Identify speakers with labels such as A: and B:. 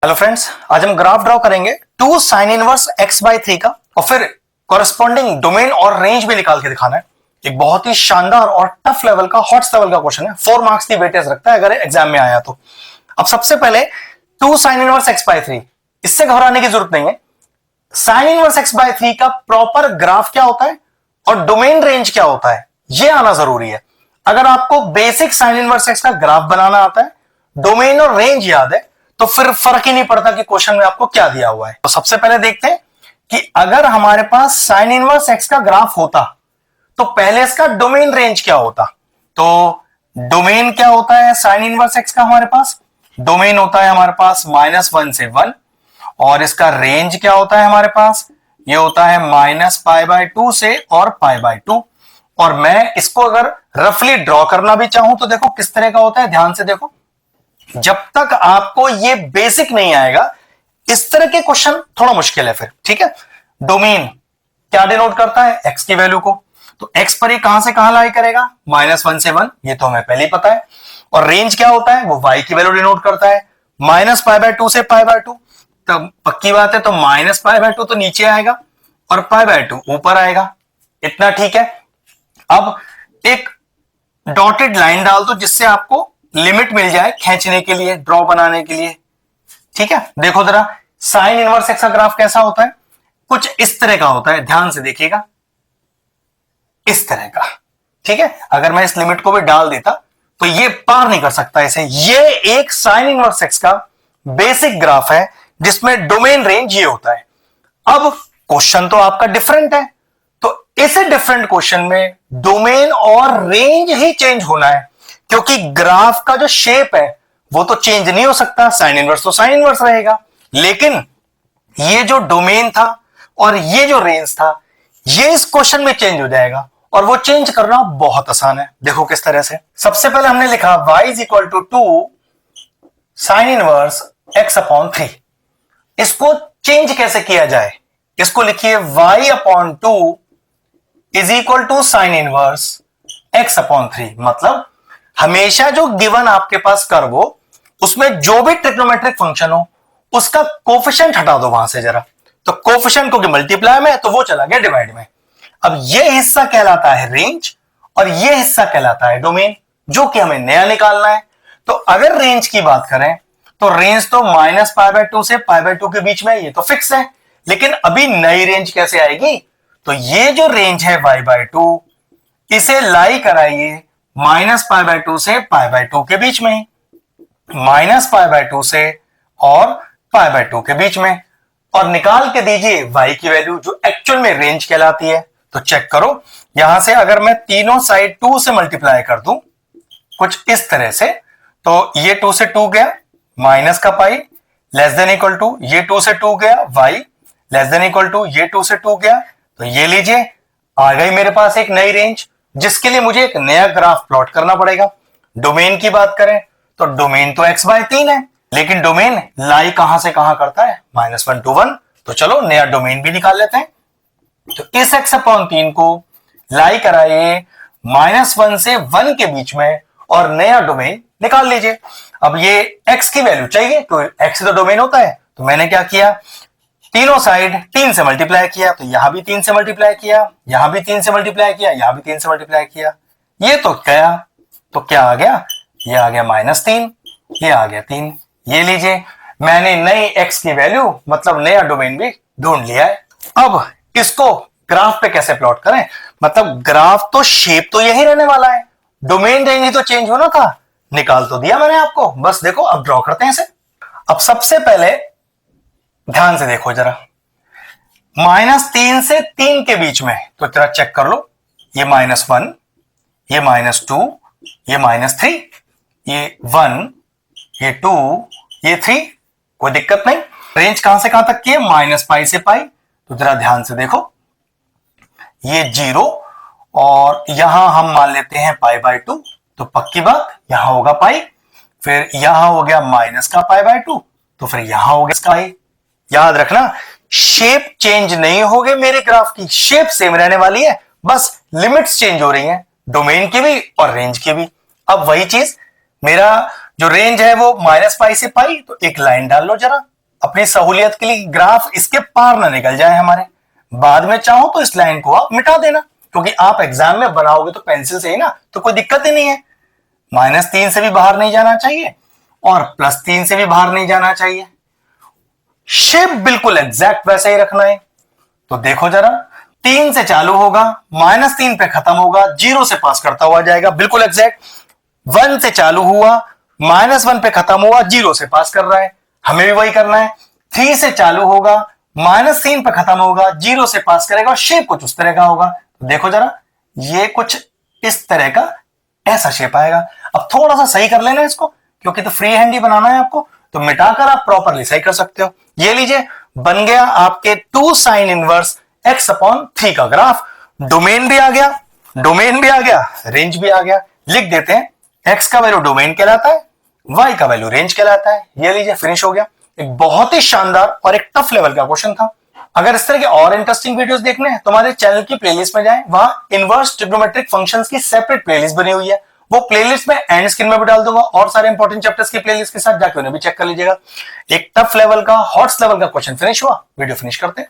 A: Hello friends, आज हम graph draw करेंगे 2 sin इनवर्स x/3 का और फिर कॉरेस्पॉन्डिंग डोमेन और रेंज भी निकाल के दिखाना है। एक बहुत ही शानदार और टफ लेवल का, हॉट लेवल का क्वेश्चन है। 4 मार्क्स की वेटेज रखता है अगर एग्जाम में आया तो। अब सबसे पहले 2 sin इनवर्स x/3, इससे घबराने की जरूरत नहीं है। sin इनवर्स x/3 का प्रॉपर ग्राफ क्या होता है और डोमेन रेंज क्या होता है, यह आना जरूरी है। अगर आपको बेसिक sin इनवर्स x का ग्राफ बनाना आता है, डोमेन और रेंज याद है, तो फिर फर्क ही नहीं पड़ता कि क्वेश्चन में आपको क्या दिया हुआ है। तो सबसे पहले देखते हैं कि अगर हमारे पास sin इनवर्स x का ग्राफ होता तो पहले इसका डोमेन रेंज क्या होता। तो डोमेन क्या होता है sin इनवर्स x का, हमारे पास डोमेन होता है हमारे पास -1 से 1, और इसका रेंज क्या होता है हमारे पास, ये होता है -π/2 से और π/2। और मैं इसको अगर रफली ड्रॉ करना भी चाहूं तो देखो किस तरह का होता है, ध्यान से देखो। जब तक आपको ये बेसिक नहीं आएगा, इस तरह के क्वेश्चन थोड़ा मुश्किल है फिर, ठीक है। डोमेन क्या डिनोट करता है, x की वैल्यू को, तो x पर ये कहां से कहां लाई करेगा, -1 से 1, ये तो हमें पहले ही पता है। और रेंज क्या होता है, वो y की वैल्यू डिनोट करता है, -π/2 से π/2। तो पक्की बात है, तो -π/2 तो नीचे आएगा और π/2 ऊपर आएगा, इतना ठीक है। अब एक डॉटेड लाइन डाल दो जिससे आपको लिमिट मिल जाए खींचने के लिए, ड्रॉ बनाने के लिए, ठीक है। देखो जरा sin इनवर्स x का ग्राफ कैसा होता है, कुछ इस तरह का होता है, ध्यान से देखिएगा, इस तरह का, ठीक है। अगर मैं इस लिमिट को भी डाल देता तो ये पार नहीं कर सकता इसे। ये एक sin इनवर्स x का बेसिक ग्राफ है जिसमें डोमेन रेंज ये होता है। अब क्वेश्चन तो आपका डिफरेंट है, तो इस डिफरेंट क्वेश्चन में डोमेन और रेंज ही चेंज होना है, क्योंकि ग्राफ का जो शेप है वो तो चेंज नहीं हो सकता, साइन इनवर्स तो साइन इनवर्स रहेगा। लेकिन ये जो डोमेन था और ये जो रेंज था, ये इस क्वेश्चन में चेंज हो जाएगा, और वो चेंज करना बहुत आसान है। देखो किस तरह से। सबसे पहले हमने लिखा y = 2 sin इनवर्स x/3। इसको चेंज कैसे किया जाए, इसको लिखिए y/2 = sin इनवर्स x/3। मतलब हमेशा जो गिवन आपके पास कर्व हो, उसमें जो भी ट्रिग्नोमेट्रिक फंक्शन हो, उसका कोफिशिएंट हटा दो वहां से जरा। तो कोफिशिएंट क्योंकि मल्टीप्लाई में है तो वो चला गया डिवाइड में। अब ये हिस्सा कहलाता है रेंज और ये हिस्सा कहलाता है डोमेन, जो कि हमें नया निकालना है। तो अगर रेंज की बात करें तो रेंज तो -π/2 से π/2 के बीच में, ये तो फिक्स है। लेकिन अभी नई रेंज कैसे आएगी, तो ये जो रेंज है y/2, इसे लाई कराइए -π/2 से π/2 के बीच में, -π/2 से और π/2 के बीच में, और निकाल के दीजिए y की वैल्यू जो एक्चुअल में रेंज कहलाती है। तो चेक करो, यहां से अगर मैं तीनों साइड 2 से मल्टीप्लाई कर दूं कुछ इस तरह से, तो ये 2 से 2 गया, माइनस का पाई <= ये 2 से 2 गया, y <= ये 2 से 2 गया। तो ये लीजिए, आ गई मेरे पास एक नई रेंज, जिसके लिए मुझे एक नया ग्राफ प्लॉट करना पड़ेगा। डोमेन की बात करें तो डोमेन तो x/3 है, लेकिन डोमेन लाई कहां से कहां करता है, -1 to 1। तो चलो नया डोमेन भी निकाल लेते हैं। तो इस x/3 को लाई कराइए -1 से 1 के बीच में और नया डोमेन निकाल लीजिए। अब ये x की वैल्यू चाहिए, तो x तो डोमेन होता है, तो मैंने क्या किया, तीनों साइड 3 से मल्टीप्लाई किया। तो यहां भी 3 से मल्टीप्लाई किया, यहां भी 3 से मल्टीप्लाई किया, यहां भी 3 से मल्टीप्लाई किया। ये तो गया, तो क्या आ गया, ये आ गया -3, ये आ गया 3। ये लीजिए, मैंने नई x की वैल्यू मतलब नया डोमेन भी ढूंढ लिया है। अब इसको ग्राफ पे कैसे प्लॉट करें, मतलब ग्राफ तो शेप तो यही रहने वाला है, डोमेन रेंज ही तो चेंज होना था। निकाल तो दिया मैंने आपको, बस देखो अब ड्रॉ करते हैं इसे। अब सबसे पहले ध्यान से देखो जरा, -3 से 3 के बीच में, तो जरा चेक कर लो, ये -1, ये -2, ये -3, ये 1, ये 2, ये 3, कोई दिक्कत नहीं। रेंज कहां से कहां तक की है, -π से π। तो जरा ध्यान से देखो, ये 0 और यहां हम मान लेते हैं π/2, तो पक्की बात यहां होगा पाई, फिर यहां हो गया माइनस का π/2, तो फिर यहां हो गया इसका पाई। याद रखना, शेप चेंज नहीं होगी मेरे ग्राफ की, शेप सेम रहने वाली है, बस लिमिट्स चेंज हो रही हैं, डोमेन की भी और रेंज की भी। अब वही चीज, मेरा जो रेंज है वो -π से π, तो एक लाइन डाल लो जरा, अपनी सहूलियत के लिए ग्राफ इसके पार ना निकल जाए हमारे। बाद में चाहो तो इस लाइन को आप मिटा देना, क्योंकि आप एग्जाम में बनाओगे तो पेंसिल से ही ना, तो कोई दिक्कत ही नहीं है। -3 से भी बाहर नहीं जाना चाहिए और +3 से भी बाहर नहीं जाना चाहिए। शेप बिल्कुल एग्जैक्ट वैसे ही रखना है। तो देखो जरा, 3 से चालू होगा, -3 पे खत्म होगा, 0 से पास करता हुआ जाएगा, बिल्कुल एग्जैक्ट। 1 से चालू हुआ, -1 पे खत्म हुआ, 0 से पास कर रहा है, हमें भी वही करना है। 3 से चालू होगा, -3 पे खत्म होगा, 0 से पास करेगा, शेप कुछ उस तरह का होगा। देखो जरा, ये कुछ इस तरह का ऐसा शेप आएगा। अब थोड़ा सा सही कर लेना इसको, क्योंकि तो फ्री हैंड ही बनाना है आपको, तो मिटाकर आप प्रॉपरली सही कर सकते हो। ये लीजिए, बन गया आपके 2 sin इनवर्स x/3 का ग्राफ। डोमेन भी आ गया, रेंज भी आ गया। लिख देते हैं, x का वैल्यू डोमेन कहलाता है, y का वैल्यू रेंज कहलाता है। ये लीजिए, फिनिश हो गया। एक बहुत ही शानदार और एक टफ लेवल का क्वेश्चन था। अगर इस तरह के और इंटरेस्टिंग वीडियोस देखने हैं तो हमारे चैनल की प्लेलिस्ट में जाएं, वहां इनवर्स ट्रिग्नोमेट्रिक फंक्शंस की सेपरेट प्लेलिस्ट बनी हुई है। वो प्लेलिस्ट में एंड स्क्रीन में भी डाल दूंगा, और सारे इंपॉर्टेंट चैप्टर्स की प्लेलिस्ट के साथ जाकर उन्हें भी चेक कर लीजिएगा। एक टफ लेवल का, हॉट्स लेवल का क्वेश्चन फिनिश हुआ। वीडियो फिनिश करते हैं।